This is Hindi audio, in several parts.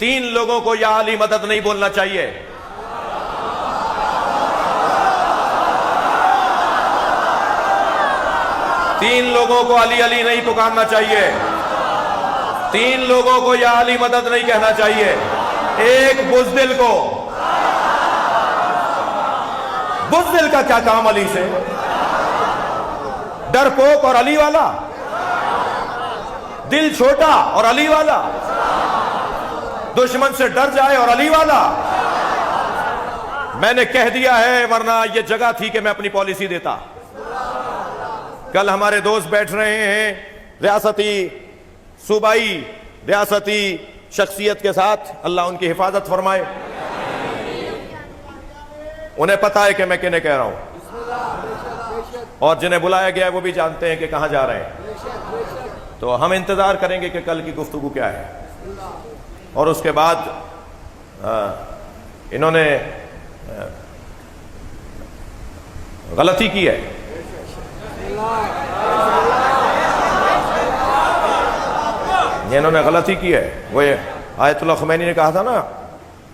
तीन लोगों को या अली मदद नहीं बोलना चाहिए। तीन लोगों को अली अली नहीं पुकारना चाहिए। तीन लोगों को या अली मदद नहीं कहना चाहिए। एक बुज़दिल को, बुज़दिल का क्या काम अली से? डरपोक और अली वाला, दिल छोटा और अली वाला, दुश्मन से डर जाए और अली वाला। मैंने कह दिया है, वरना यह जगह थी कि मैं अपनी पॉलिसी देता। कल हमारे दोस्त बैठ रहे हैं रियासती, सूबाई रियासती शख्सियत के साथ, अल्लाह उनकी हिफाजत फरमाए। उन्हें पता है कि मैं किन्हें कह रहा हूं, और जिन्हें बुलाया गया है वो भी जानते हैं कि कहां जा रहे हैं। तो हम इंतजार करेंगे कि कल की गुफ्तगू क्या है। और उसके बाद इन्होंने गलती की है। इन्होंने गलती की है। वो आयतुल्लाह ख़ुमैनी ने कहा था ना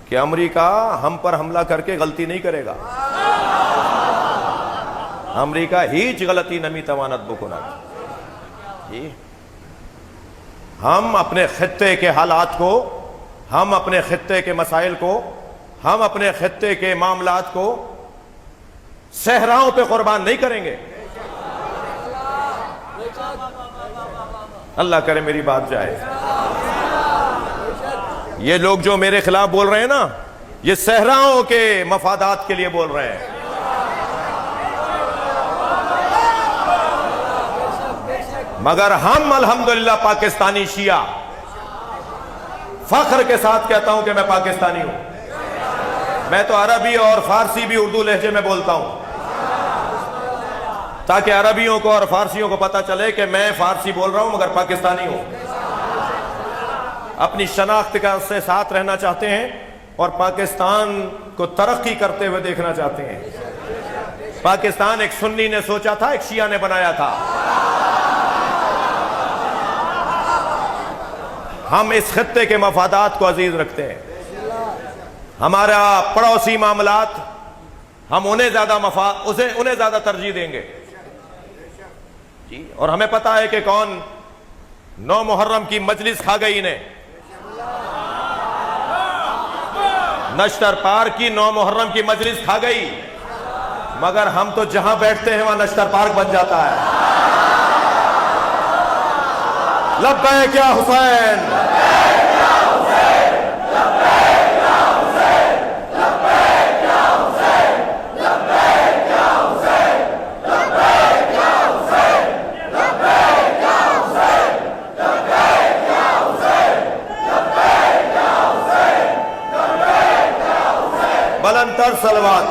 कि अमेरिका हम पर हमला करके गलती नहीं करेगा। अमेरिका हीच गलती नमी तवानत बुकुना। हम अपने खित्ते के हालात को, हम अपने खित्ते के मसाइल को, हम अपने खित्ते के मामलात को सहराओं पे कुर्बान नहीं करेंगे। अल्लाह करे मेरी बात जाए। ये लोग जो मेरे खिलाफ बोल रहे हैं ना, ये सहराओं के मफादात के लिए बोल रहे हैं। मगर हम अल्हम्दुलिल्लाह पाकिस्तानी शिया, फख्र के साथ कहता हूं कि मैं पाकिस्तानी हूं। मैं तो अरबी और फारसी भी उर्दू लहजे में बोलता हूं, ताकि अरबियों को और फारसियों को पता चले कि मैं फारसी बोल रहा हूं मगर पाकिस्तानी हूं। अपनी शनाख्त का से साथ रहना चाहते हैं और पाकिस्तान को तरक्की करते हुए देखना चाहते हैं। पाकिस्तान एक सुन्नी ने सोचा था, एक शिया ने बनाया था। हम इस खित्ते के मफादात को अजीज रखते हैं। हमारा पड़ोसी मामलात, हम उन्हें ज्यादा तरजीह देंगे जी। और हमें पता है कि कौन 9 मुहर्रम की मजलिस खा गई इन्हें। नश्तर पार्क की 9 मुहर्रम की मजलिस खा गई, मगर हम तो जहां बैठते हैं वहां नश्तर पार्क बन जाता है। लब्बैक या हुसैन, बुलंदतर सलवात।